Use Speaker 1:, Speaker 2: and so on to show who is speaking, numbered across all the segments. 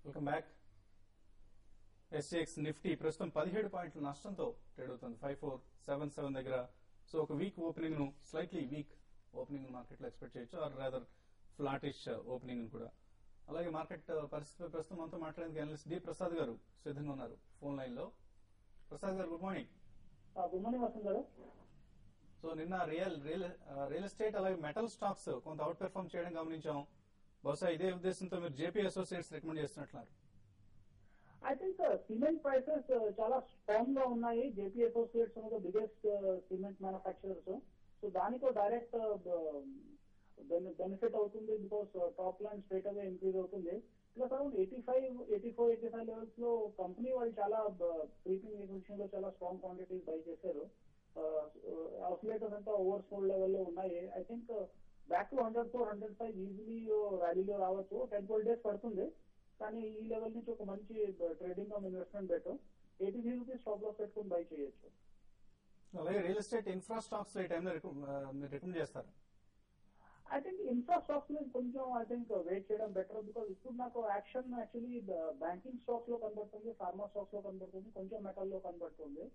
Speaker 1: Welcome back. SGX Nifty ప్రస్తుతం 17 పాయింట్ల నష్టంతో ట్రేడ్ అవుతుంది 5477 దగ్గర. సో ఒక వీక్ ఓపెనింగ్ ను స్లైట్లీ వీక్ ఓపెనింగ్ మార్కెట్ లో ఎక్స్పెక్ట్ చేయొచ్చు, ఆర్ రాదర్ ఫ్లాటిష్ ఓపెనింగ్ కూడా. అలాగే మార్కెట్ పరిస్థితి ప్రస్తుతం మనతో మాట్లాడేందుకు అనలిస్ట్ డి ప్రసాద్ గారు సిద్ధంగా ఉన్నారు ఫోన్ లైన్ లో. Prasad garu good morning.
Speaker 2: Good morning Vasant garu.
Speaker 1: So నిన్న రియల్ ఎస్టేట్ అలాగే మెటల్ స్టాక్స్ కొంత అవుట్ పెర్ఫార్మ్ చేయడం గమనించాం. బహుశా ఇదే ఉద్దేశంతో మీరు జేపీ అసోసియేట్స్ రికమెండ్ చేస్తున్నట్లున్నారు.
Speaker 2: ఐ థింక్ సిమెంట్ ప్రైసెస్ చాలా స్ట్రాంగ్ గా ఉన్నాయి. JP Associates the biggest cement manufacturers. So దానికి డైరెక్ట్ బెనిఫిట్ అవుతుంది because top line straight away increase అవుతుంది. ప్లస్ అరౌండ్ 84 లెవెల్స్ లో కంపెనీ వాళ్ళు చాలా క్రీపింగ్ పొజిషన్ లో చాలా స్ట్రాంగ్ క్వాంటిటీస్ బై చేశారు. ఆసిలేటర్స్ అంతా ఓవర్ సోల్డ్ లెవెల్లో ఉన్నాయి. I think back to 100-105 easily ర్యాలీలో రావచ్చు. 10-12 డేస్ పడుతుంది, కానీ ఈ లెవెల్ నుంచి ఒక మంచి trading of investment better. 83 rupees stop loss పెట్టుకుని బై చేయొచ్చు.
Speaker 1: అలాగే రియల్ ఎస్టేట్ ఇన్ఫ్రా స్టాక్స్ ఈ టైంలో మీరు రికమెండ్ చేస్తారు?
Speaker 2: ఐ థింక్ ఇన్ఫ్రా స్టాక్స్ మీద కొంచెం ఐ థింక్ వెయిట్ చేయడం బెటర్. బికాస్ ఇప్పుడు నాకు యాక్షన్ యాక్చువల్లీ బ్యాంకింగ్ స్టాక్స్ లో కనబడుతుంది, ఫార్మా స్టాక్స్ లో కనబడుతుంది, కొంచెం మెటల్ లో కనబడుతుంది.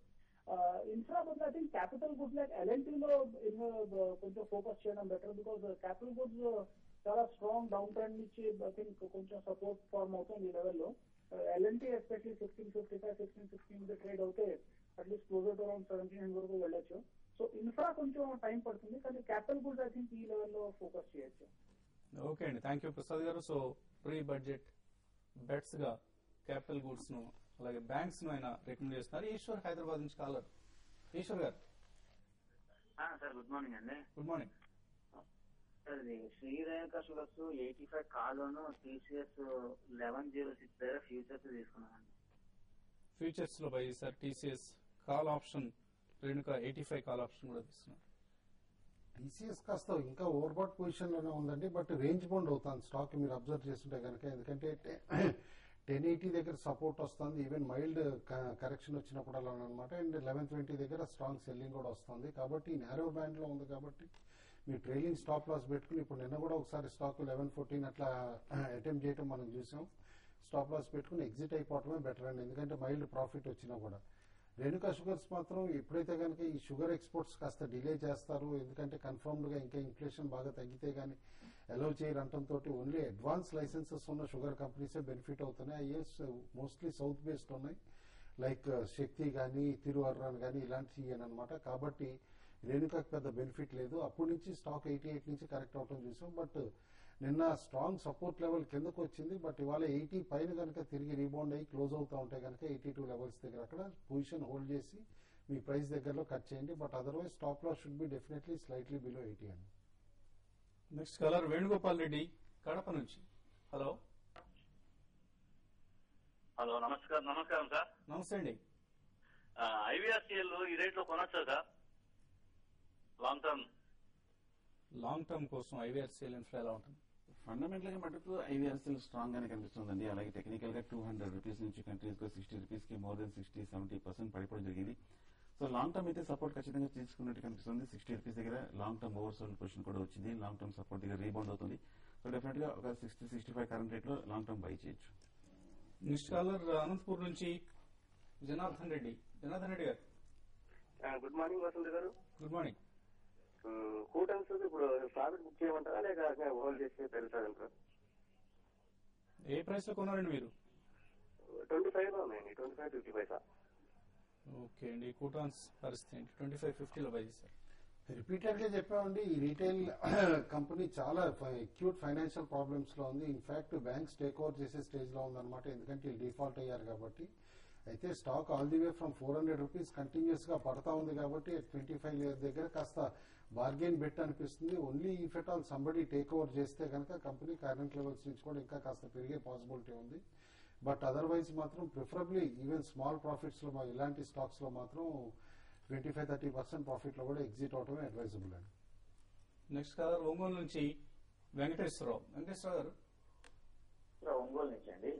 Speaker 2: ఇన్ఫ్రా బదులు I think capital goods like LNT లో కొంచెం ఫోకస్ చేయడం బెటర్. బికాస్ క్యాపిటల్ గుడ్స్ చాలా స్ట్రాంగ్ డౌన్ ట్రెండ్ నుంచి ఐ థింక్ కొంచెం సపోర్ట్ ఫార్మ్ అవుతుంది ఈ లెవెల్లో. ఎల్ఎన్టీ ఎస్పెషల్లీ 1555, 1616 ట్రేడ్ అవుతే అట్లీస్ట్ క్లోజర్ టు అరౌండ్ 1700 వరకు వెళ్ళొచ్చు. సో ఇన్ఫ్రా కొంచెం టైం పడుతుంది, కానీ క్యాపిటల్ గుడ్స్ ఐ థింక్ ఈ లెవెల్లో ఫోకస్ చేయొచ్చు.
Speaker 1: ఓకే అండి, థ్యాంక్ యూ ప్రసాద్ గారు. సో ప్రీ బడ్జెట్ బెట్స్ గా క్యాపిటల్ గూడ్స్ ను అలాగే బ్యాంక్స్ ను ఆయన రికమెండ్ చేస్తున్నారు. ఈశ్వర్ హైదరాబాద్ నుంచి కాలర్. ఈశ్వర్ గారు
Speaker 3: సార్ గుడ్ మార్నింగ్ అండి.
Speaker 1: Good morning
Speaker 3: sir. ఇది శ్రీరేఖ షుగర్స్ 85 కాలోను టీసీఎస్ 1106 దగ్గర ఫ్యూచర్స్ తీసుకున్నామండి.
Speaker 1: ఫ్యూచర్స్ లో by sir TCS call option Renuka 85 call option కూడా తీసుకున్నారు.
Speaker 4: టీసీఎస్ కాస్త ఇంకా ఓవర్బాట్ పొజిషన్ లోనే ఉందండి, బట్ రేంజ్ బౌండ్ అవుతుంది స్టాక్ మీరు అబ్జర్వ్ చేస్తుంటే కనుక. ఎందుకంటే 1080 దగ్గర సపోర్ట్ వస్తుంది, ఈవెన్ మైల్డ్ కరెక్షన్ వచ్చినప్పుడు అలా అనమాట. అండ్ 1120 దగ్గర స్ట్రాంగ్ సెల్లింగ్ కూడా వస్తుంది. కాబట్టి నేరో బ్యాండ్ లో ఉంది కాబట్టి మీరు ట్రైలింగ్ స్టాప్ లాస్ పెట్టుకుని, ఇప్పుడు నిన్న కూడా ఒకసారి స్టాక్ 1114 అట్లా అటెంప్ట్ చేయడం మనం చూసాం. స్టాప్ లాస్ పెట్టుకుని ఎగ్జిట్ అయిపోవటమే బెటర్ అండి, ఎందుకంటే మైల్డ్ ప్రాఫిట్ వచ్చినా కూడా. రేణుకా షుగర్స్ మాత్రం ఎప్పుడైతే కనుక ఈ షుగర్ ఎక్స్పోర్ట్స్ కాస్త డిలే చేస్తారు, ఎందుకంటే కన్ఫర్మ్డ్ గా ఇంకా ఇన్ఫ్లేషన్ బాగా తగ్గితే గానీ అలౌ చేయడంతో ఓన్లీ అడ్వాన్స్ లైసెన్సెస్ ఉన్న షుగర్ కంపెనీసే బెనిఫిట్ అవుతున్నాయి. ఐఎస్ మోస్ట్లీ సౌత్ బేస్డ్ ఉన్నాయి, లైక్ శక్తి గానీ తిరువర్రాన్ గానీ ఇలాంటివి అనమాట. కాబట్టి రేణుకాకి పెద్ద బెనిఫిట్ లేదు. అప్పటి నుంచి స్టాక్ 88 నుంచి కరెక్ట్ అవటం చూసాం, బట్ నిన్న స్ట్రాంగ్ సపోర్ట్ లెవెల్ కిందకు వచ్చింది. బట్ ఇవాళ 80 పైన కనుక తిరిగి రీబౌండ్ అయ్యి క్లోజ్ అవుతా ఉంటే కనుక 82 లెవెల్స్ దగ్గర అక్కడ పొజిషన్ హోల్డ్ చేసి మీ ప్రైస్ దగ్గరలో కట్ చేయండి. But otherwise stop loss should be definitely slightly below 80 అండి.
Speaker 1: నెక్స్ట్ కలర్ వేణుగోపాల్ రెడ్డి కడప నుంచి. హలో
Speaker 5: హలో నమస్కారం సార్.
Speaker 1: నమస్తే అండి.
Speaker 5: ఐవీఆర్సీఎల్ ఈ రేట్ లో కొనొచ్చా సార్? లాంగ్ టర్మ్
Speaker 1: కోసం ఐవీఆర్సీఎల్ ఇన్ఫ్రా ఎలా ఉంటుంది?
Speaker 6: ఫండమెంటల్ గా మటుకు ఐవీఆర్సీఎల్ స్ట్రాంగ్ గానే కనిపిస్తుందండి. అలాగే టెక్నికల్ గా 200 రూపీస్ నుంచి కంటిన్యూస్ గా 60 రూపీస్ కి మోర్ దెన్ 60-70% పడిపోవడం జరిగింది. సో లాంగ్ టర్మ్ అయితే సపోర్ట్ ఖచ్చితంగా తీసుకున్నట్టు కనిపిస్తుంది. 60 రూపీస్ దగ్గర long term over sold position కూడా వచ్చింది. లాంగ్ టర్మ్ సపోర్ట్ దగ్గర రీబౌండ్ అవుతుంది. సో డెఫినెట్ గా ఒక 60-65 కరెంట్ రేట్ లో లాంగ్ టర్మ్ బై చేయొచ్చు.
Speaker 1: నెక్స్ట్ కాలర్ అనంతపూర్ నుంచి జనార్దన్ రెడ్డి. జనార్దన్ రెడ్డి గారు
Speaker 7: గుడ్ మార్నింగ్ వసంత్ గారు.
Speaker 1: Good morning.
Speaker 7: కూటన్స్ ఇప్పుడు ప్రాఫిట్ బుక్ చేయమంటారా లేక హోల్డ్ చేసి తెలుసా?
Speaker 1: ఏ ప్రైస్ లో కొన్నారండి మీరు?
Speaker 7: 25 లో ఉన్నాయండి, 25-50 పైసా.
Speaker 1: ఓకే అండి, కూటాన్స్ పరిస్థితి 25-50 లో బై చేశారు.
Speaker 4: రిపీటెడ్ గా చెప్పామండి, ఈ రీటైల్ కంపెనీ చాలా అక్యూట్ ఫైనాన్షియల్ ప్రాబ్లమ్స్ లో ఉంది. ఇన్ఫాక్ట్ బ్యాంక్స్ టేక్ ఓవర్ చేసే స్టేజ్ లో ఉందన్నమాట, ఎందుకంటే డిఫాల్ట్ అయ్యారు కాబట్టి. అయితే stock all the way from 400 rupees continuous గా పడతా ఉంది కాబట్టి 25 దగ్గర కాస్త బార్గెన్ బెట్ అనిపిస్తుంది. Only if at all somebody take over చేస్తే కనుక కంపెనీ కరెంట్ లెవెల్స్ నుంచి కూడా ఇంకా కాస్త పెరిగే పాసిబిలిటీ ఉంది. బట్ అదర్వైజ్ మాత్రం ప్రిఫరబ్లీ ఈవెన్ స్మాల్ ప్రాఫిట్స్ లో ఇలాంటి స్టాక్స్ లో మాత్రం 25-30% ప్రాఫిట్ లో కూడా ఎగ్జిట్ అవటమే అడ్వైజబుల్ అండి.
Speaker 1: నెక్స్ట్ కలర్ ఒంగోలు నుంచి వెంకటేశ్వరరావు. వెంకటేశ్వరరావు గారు
Speaker 8: ఒంగోలు నుంచి అండి.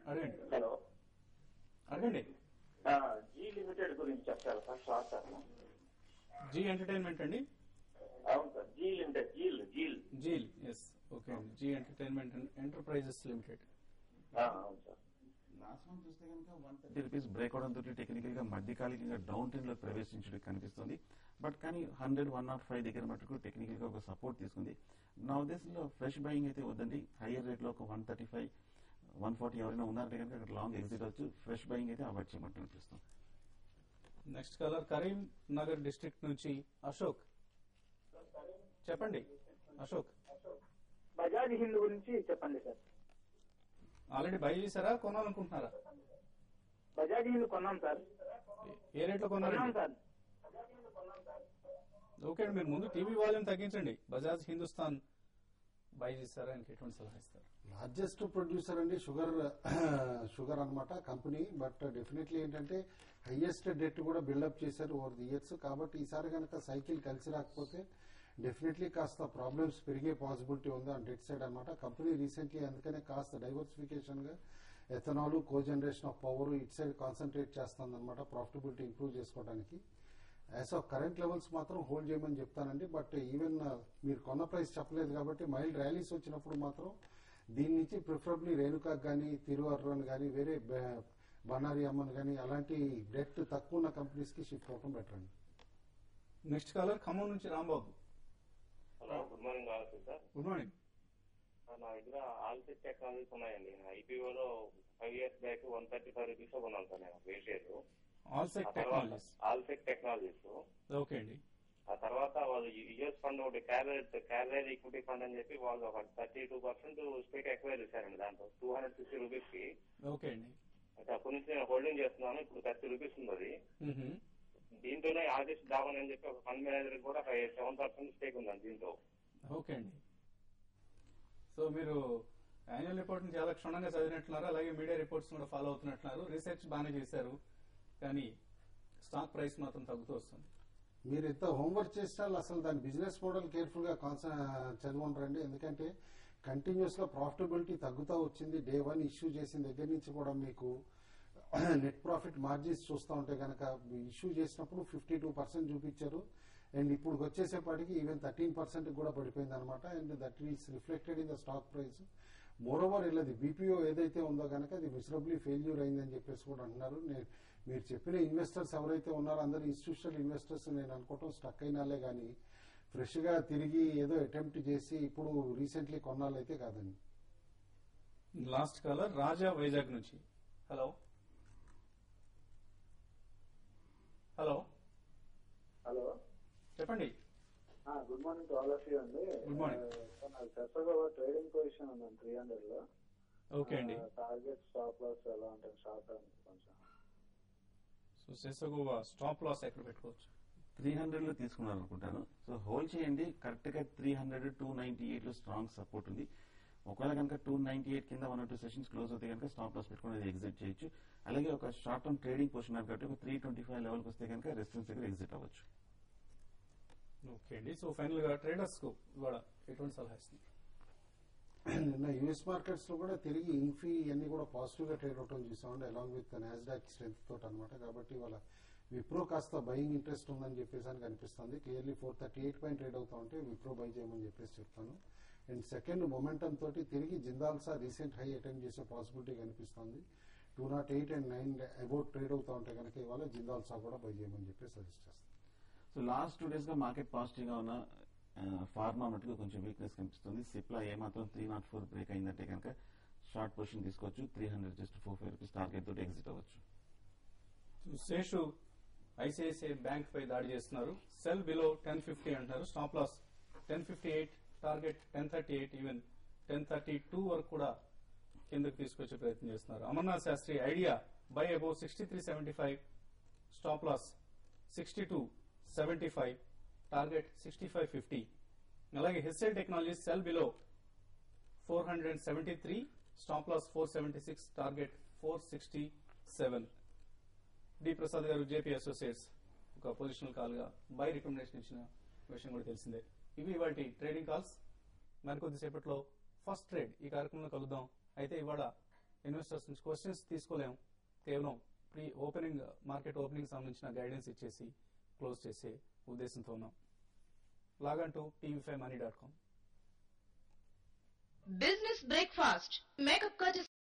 Speaker 1: అడగండి.
Speaker 8: హలో
Speaker 1: అడగండి.
Speaker 8: జీ లిమిటెడ్ గురించి చెప్తారా sir? Short term.
Speaker 1: Zee entertainment అండి?
Speaker 8: అవును sir, Zee limited. ZEEL
Speaker 1: S. Okay అండి, జీ ఎంటర్టైన్మెంట్ ఎంటర్ప్రైజెస్ లిమిటెడ్.
Speaker 8: అవును సార్.
Speaker 6: లాస్ట్ మంత్ చూస్తే కనుక 130 రూపీస్ బ్రేక్ అవడంతో టెక్నికల్ గా మధ్యకాలికంగా డౌన్ ట్రెండ్ లో ప్రవేశించడం కనిపిస్తుంది. బట్ కానీ 100-105 దగ్గర మటుకు టెక్నికల్ గా ఒక సపోర్ట్ తీసుకుంది. నా ఉద్దేశంలో ఫ్రెష్ బయింగ్ అయితే వద్దండి. హైయర్ రేట్ లో ఒక 135-140 ఎవరైనా ఉన్నారంటే కనుక అక్కడ లాంగ్ ఎగ్జిట్ అవచ్చు. ఫ్రెష్ బయింగ్ అయితే అవాయిడ్ చేయమంటూ అనిపిస్తుంది.
Speaker 1: Next caller Karimnagar district నుంచి అశోక్. చెప్పండి అశోక్.
Speaker 2: బజాజ్ హింద్ గురించి చెప్పండి సార్.
Speaker 1: ఆల్రెడీ బై చేశారా, కొనాలనుకుంటున్నారా?
Speaker 2: బజాజ్ హింద్ కొన్నాం సార్.
Speaker 1: ఏ రేట్ లో కొన్నారు
Speaker 2: సార్?
Speaker 1: ఓకే అండి, మీరు ముందు టీవీ వాల్యూమ్ తగ్గించండి. బజాజ్ హిందుస్థాన్ బై చేస్తారా, ఇంక ఎటువంటి సలహా ఇస్తారు?
Speaker 4: లార్జెస్ట్ ప్రొడ్యూసర్ అండి షుగర్ అన్నమాట కంపెనీ. బట్ డెఫినెట్లీ ఏంటంటే హైయెస్ట్ డెట్ కూడా బిల్డప్ చేశారు ఓవర్ ది ఇయర్స్. కాబట్టి ఈసారి కనుక సైకిల్ కలిసి రాకపోతే డెఫినెట్లీ కాస్త ప్రాబ్లమ్స్ పెరిగే పాసిబిలిటీ ఉంది ఆన్ డెట్ సైడ్ అనమాట. కంపెనీ రీసెంట్లీ అందుకనే కాస్త డైవర్సిఫికేషన్ గా ethanol, cogeneration of power it side concentrate చేస్తుంది అనమాట ప్రాఫిటబిలిటీ ఇంప్రూవ్ చేసుకోవడానికి. యాజ్ ఆఫ్ కరెంట్ లెవెల్స్ మాత్రం హోల్డ్ చేయమని చెప్తానండి. బట్ ఈవెన్ మీరు కొన్న ప్రైస్ చెప్పలేదు కాబట్టి మైల్డ్ ర్యాలీస్ వచ్చినప్పుడు మాత్రం దీని నుంచి ప్రిఫరబ్లీ రేణుకాకి కానీ, తిరువర్రన్ కానీ, వేరే బనారి అమ్మన్ కానీ అలాంటి డెట్ తక్కువ ఉన్న కంపెనీస్ కి షిఫ్ట్ అవడం బెటర్ అండి.
Speaker 1: నెక్స్ట్ కాలర్ ఖమ్మం నుంచి రాంబాబు.
Speaker 8: హలో, గుడ్ మార్నింగ్ కావచ్చు సార్.
Speaker 1: Good morning.
Speaker 8: నా దగ్గర ఆల్సెట్ టెక్నాలజీస్ ఉన్నాయండి. ఐపీఓలో 5 years బ్యాక్ 135 రూపీస్ కొన్నాను సార్ నేను వేషేరు.
Speaker 1: ఆల్సెట్ టెక్నాలజీస్.
Speaker 8: ఆల్సెట్ టెక్నాలజీస్.
Speaker 1: ఓకే అండి.
Speaker 8: ఆ తర్వాత వాళ్ళు యుఎస్ ఫండ్ ఒకటి క్యారియర్ ఈక్విటీ ఫండ్ అని చెప్పి వాళ్ళు ఒక 32% స్టేక్ ఎక్వైర్ చేశారండి దాంట్లో 250 రూపీస్ కి.
Speaker 1: ఓకే అండి.
Speaker 8: అయితే అప్పటి నుంచి నేను హోల్డింగ్ చేస్తున్నాను. ఇప్పుడు 30 రూపీస్ ఉంది. దీంట్లోనే ఆర్టిస్ట్ డావన్ అని చెప్పి ఒక ఫండ్ మేనేజర్ కూడా 7% స్టేక్ ఉందండి దీంట్లో.
Speaker 1: ఓకే అండి. సో మీరు యాన్యువల్ రిపోర్ట్ ని చాలా క్షుణ్ణంగా చదివినట్లున్నారు, అలాగే మీడియా రిపోర్ట్స్ కూడా ఫాలో అవుతున్నట్లున్నారు. రీసెర్చ్ బాగానే చేశారు, కానీ స్టాక్ ప్రైస్ మాత్రం తగ్గుతూ వస్తుంది.
Speaker 4: మీరు ఎంత హోంవర్క్ చేసినా అసలు దాని బిజినెస్ మోడల్ కేర్ఫుల్ గా చదివండి. ఎందుకంటే కంటిన్యూస్ గా ప్రాఫిటబిలిటీ తగ్గుతూ వచ్చింది. డే 1 ఇష్యూ చేసిన దగ్గర నుంచి కూడా మీకు నెట్ ప్రాఫిట్ మార్జిన్స్ చూస్తూ ఉంటే కనుక ఇష్యూ చేసినప్పుడు 52% చూపించారు. అండ్ ఇప్పుడు వచ్చేసేపాటికి ఈవెన్ 13% కూడా పడిపోయింది అనమాట. And that is reflected in the stock price. More over BPO ఏదైతే ఉందో కనుక అది మిసరబ్లీ ఫెయిల్యూర్ అయిందని చెప్పేసి కూడా అంటున్నారు. మీరు చెప్పిన ఇన్వెస్టర్స్ ఎవరైతే ఉన్నారో అందరు ఇన్స్టిట్యూషనల్ ఇన్వెస్టర్స్ నేను అనుకోవటం స్టక్ అయినాలే కానీ ఫ్రెష్ గా తిరిగి ఏదో అటెంప్ట్ చేసి ఇప్పుడు రీసెంట్లీ కొన్నాళ్ళైతే కాదండి.
Speaker 1: లాస్ట్ కాలర్ రాజా వైజాగ్ నుంచి. హలో హలో
Speaker 9: హలో,
Speaker 1: చెప్పండి.
Speaker 9: Good morning to all of you అండి.
Speaker 1: Good morning.
Speaker 9: చెప్పగా ట్రేడింగ్ పొజిషన్ ఉందండి 300 లో.
Speaker 1: ఓకే అండి.
Speaker 9: టార్గెట్ స్టాప్ లాస్ ఎలా ఉంటుంది షార్ట్ టర్మ్ కొంచెం?
Speaker 1: సో సెసగోవా స్టాప్ లాస్ ఎక్కడ పెట్టుకోవచ్చు?
Speaker 6: 300 లో తీసుకున్నారు అనుకుంటాను. సో హోల్డ్ చేయండి. కరెక్ట్ గా 300-298 లో స్ట్రాంగ్ సపోర్ట్ ఉంది. ఒకవేళ కనుక 298 కింద 1 or 2 సెషన్స్ క్లోజ్ అవుతే కనుక స్టాప్ లాస్ పెట్టుకుని ఎగ్జిట్ చేయొచ్చు. అలాగే ఒక షార్ట్ టర్మ్ ట్రేడింగ్ పొజిషన్ కాబట్టి ఒక 325 లెవెల్కి వస్తే కనుక రెసిస్టెన్స్ దగ్గర ఎగ్జిట్ అవ్వచ్చు.
Speaker 1: ఓకే అండి. సో ఫైనల్ గా ట్రేడర్స్ కు ఇవాళ ఎటువంటి సలహా ఇస్తుంది?
Speaker 4: నిన్న యుఎస్ మార్కెట్స్ లో కూడా తిరిగి ఇన్ఫీ అన్ని కూడా పాజిటివ్ గా ట్రేడ్ అవటం చూసామండి, అలాంగ్ విత్ నాస్డాక్ స్ట్రెంత్ తోటి అనమాట. కాబట్టి వాళ్ళ విప్రో కాస్త బయింగ్ ఇంట్రెస్ట్ ఉందని చెప్పేసి అని కనిపిస్తుంది. క్లియర్లీ 438 పైన ట్రేడ్ అవుతా ఉంటే విప్రో బై చేయమని చెప్పేసి చెప్తాను. అండ్ సెకండ్ మొమెంటం తోటి తిరిగి జిందాల్సా రీసెంట్ హై అటెంప్ట్ చేసే పాసిబిలిటీ కనిపిస్తుంది. 208 and 9 అబౌట్ ట్రేడ్ అవుతా ఉంటే కనుక ఇవాళ జిందాల్సా కూడా బై చేయమని చెప్పి సజెస్ట్ చేస్తాను.
Speaker 6: సో లాస్ట్ 2 days గా మార్కెట్ పాజిటివ్ గా ఉన్న ఫార్మా మటుకు కొంచెం వీక్నెస్ కనిపిస్తుంది. సిప్లా ఏమాత్రం 304 బ్రేక్ అయిందంటే కనుక షార్ట్ పొజిషన్ తీసుకోవచ్చు. 300 just 45 రూపీస్ టార్గెట్ తోటి ఎగ్జిట్ అవ్వచ్చు.
Speaker 1: శేషు ఐసిఐసిఐ బ్యాంక్ పై దాడి చేస్తున్నారు. సెల్ బిలో 1050 అంటున్నారు. స్టాప్ లాస్ 1058, టార్గెట్ 1038, ఈవెన్ 1032 వరకు కూడా కిందకు తీసుకొచ్చే ప్రయత్నం చేస్తున్నారు. Amarnath Shastri idea buy above 6375, stop loss 6275, target 6550. అలాగే HCL technologies sell below 473, stop loss 476, target 467. D Prasad గారు జేపీ అసోసియేట్స్ ఒక పొజిషనల్ కాల్ గా బై రికమెండేషన్ ఇచ్చిన విషయం కూడా తెలిసిందే. ఇవి ఇవాళ ట్రేడింగ్ కాల్స్. మరికొద్దిసేపట్లో ఫస్ట్ ట్రేడ్ ఈ కార్యక్రమంలో కలుద్దాం. అయితే ఇవాళ ఇన్వెస్టర్స్ నుంచి క్వశ్చన్స్ తీసుకోలేం, కేవలం ప్రీ ఓపెనింగ్ మార్కెట్ ఓపెనింగ్ సంబంధించిన గైడెన్స్ ఇచ్చేసి క్లోజ్ చేసే ఉద్దేశంతో ఉన్నాం. లాగంటూ tv5money.com.
Speaker 10: Business breakfast. Make a courtesy